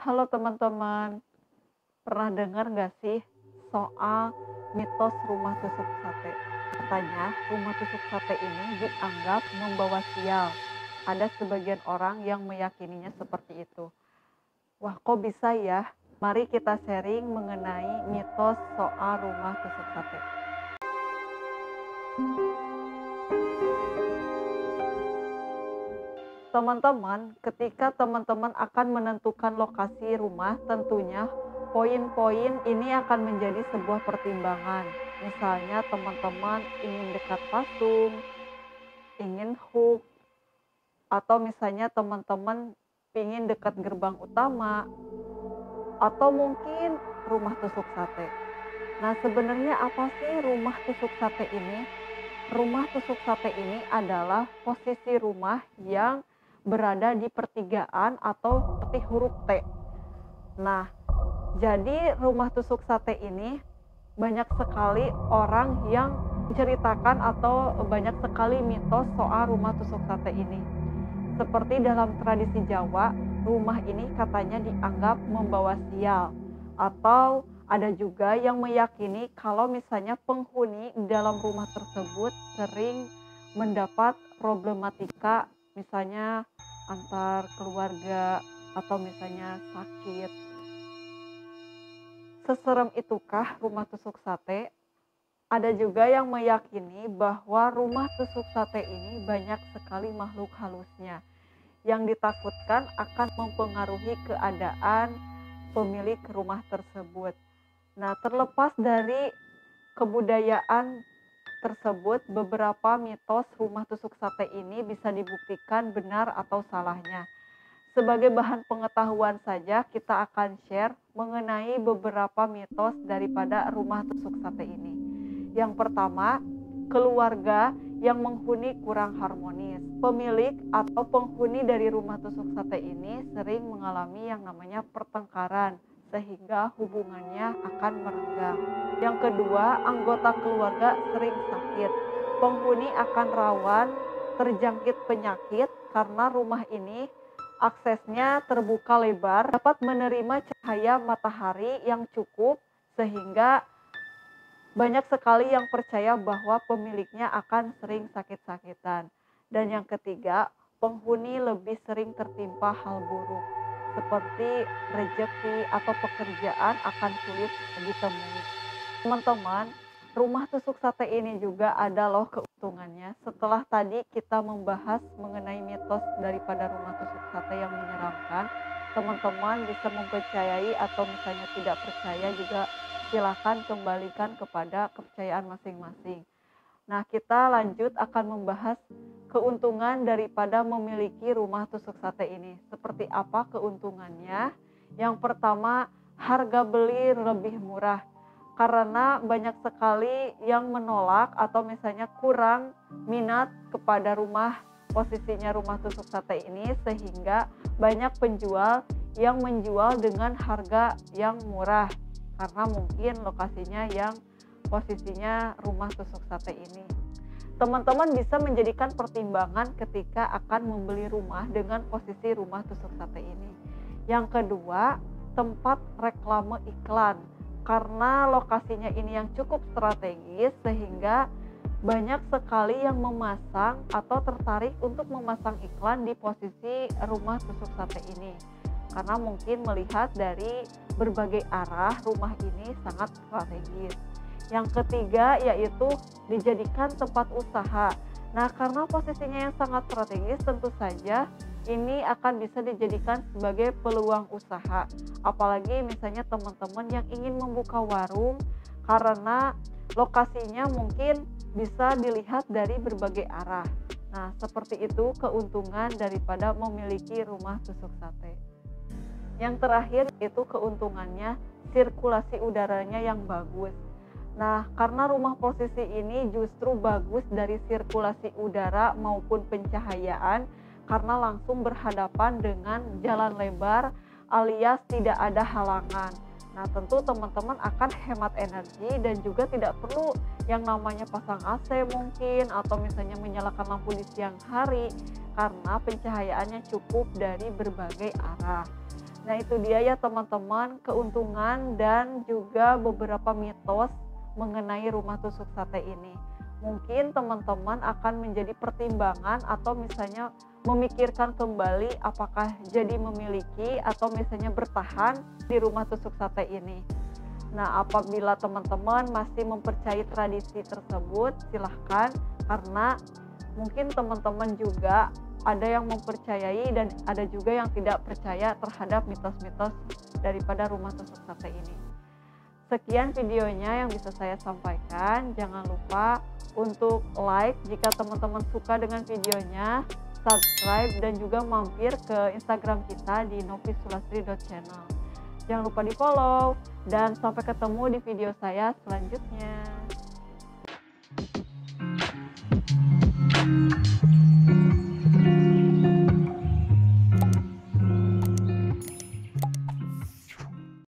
Halo teman-teman, pernah dengar nggak sih soal mitos rumah tusuk sate? Katanya rumah tusuk sate ini dianggap membawa sial. Ada sebagian orang yang meyakininya seperti itu. Wah, kok bisa ya? Mari kita sharing mengenai mitos soal rumah tusuk sate. Teman-teman, ketika teman-teman akan menentukan lokasi rumah, tentunya poin-poin ini akan menjadi sebuah pertimbangan. Misalnya teman-teman ingin dekat patung, ingin hook, atau misalnya teman-teman ingin dekat gerbang utama, atau mungkin rumah tusuk sate. Nah, sebenarnya apa sih rumah tusuk sate ini? Rumah tusuk sate ini adalah posisi rumah yang berada di pertigaan atau seperti huruf T. Nah, jadi rumah tusuk sate ini banyak sekali orang yang menceritakan atau banyak sekali mitos soal rumah tusuk sate ini. Seperti dalam tradisi Jawa, rumah ini katanya dianggap membawa sial. Atau ada juga yang meyakini kalau misalnya penghuni dalam rumah tersebut sering mendapat problematika, misalnya antar keluarga atau misalnya sakit. Seserem itukah rumah tusuk sate? Ada juga yang meyakini bahwa rumah tusuk sate ini banyak sekali makhluk halusnya yang ditakutkan akan mempengaruhi keadaan pemilik rumah tersebut. Nah, terlepas dari kebudayaan tersebut, beberapa mitos rumah tusuk sate ini bisa dibuktikan benar atau salahnya. Sebagai bahan pengetahuan saja, kita akan share mengenai beberapa mitos daripada rumah tusuk sate ini. Yang pertama, keluarga yang menghuni kurang harmonis. Pemilik atau penghuni dari rumah tusuk sate ini sering mengalami yang namanya pertengkaran, sehingga hubungannya akan merenggang. Yang kedua, anggota keluarga sering sakit. Penghuni akan rawan terjangkit penyakit karena rumah ini aksesnya terbuka lebar, dapat menerima cahaya matahari yang cukup sehingga banyak sekali yang percaya bahwa pemiliknya akan sering sakit-sakitan. Dan yang ketiga, penghuni lebih sering tertimpa hal buruk seperti rezeki atau pekerjaan akan sulit ditemui. Teman-teman, rumah tusuk sate ini juga ada loh keuntungannya. Setelah tadi kita membahas mengenai mitos daripada rumah tusuk sate yang menyeramkan, teman-teman bisa mempercayai atau misalnya tidak percaya juga silakan kembalikan kepada kepercayaan masing-masing. Nah, kita lanjut akan membahas keuntungan daripada memiliki rumah tusuk sate ini. Seperti apa keuntungannya? Yang pertama, harga beli lebih murah. Karena banyak sekali yang menolak atau misalnya kurang minat kepada posisinya rumah tusuk sate ini, sehingga banyak penjual yang menjual dengan harga yang murah karena mungkin lokasinya yang posisinya rumah tusuk sate ini. Teman-teman bisa menjadikan pertimbangan ketika akan membeli rumah dengan posisi rumah tusuk sate ini. Yang kedua, tempat reklame iklan. Karena lokasinya ini yang cukup strategis sehingga banyak sekali yang memasang atau tertarik untuk memasang iklan di posisi rumah tusuk sate ini. Karena mungkin melihat dari berbagai arah rumah ini sangat strategis. Yang ketiga yaitu dijadikan tempat usaha. Nah, karena posisinya yang sangat strategis, tentu saja ini akan bisa dijadikan sebagai peluang usaha. Apalagi misalnya teman-teman yang ingin membuka warung karena lokasinya mungkin bisa dilihat dari berbagai arah. Nah, seperti itu keuntungan daripada memiliki rumah tusuk sate. Yang terakhir itu keuntungannya sirkulasi udaranya yang bagus. Nah, karena rumah posisi ini justru bagus dari sirkulasi udara maupun pencahayaan karena langsung berhadapan dengan jalan lebar alias tidak ada halangan. Nah, tentu teman-teman akan hemat energi dan juga tidak perlu yang namanya pasang AC mungkin atau misalnya menyalakan lampu di siang hari karena pencahayaannya cukup dari berbagai arah. Nah, itu dia ya teman-teman, keuntungan dan juga beberapa mitos mengenai rumah tusuk sate ini. Mungkin teman-teman akan menjadi pertimbangan atau misalnya memikirkan kembali apakah jadi memiliki atau misalnya bertahan di rumah tusuk sate ini. Nah, apabila teman-teman masih mempercayai tradisi tersebut, silahkan, karena mungkin teman-teman juga ada yang mempercayai dan ada juga yang tidak percaya terhadap mitos-mitos daripada rumah tusuk sate ini. Sekian videonya yang bisa saya sampaikan. Jangan lupa untuk like jika teman-teman suka dengan videonya, subscribe dan juga mampir ke Instagram kita di novisulastri.channel. Jangan lupa di follow dan sampai ketemu di video saya selanjutnya.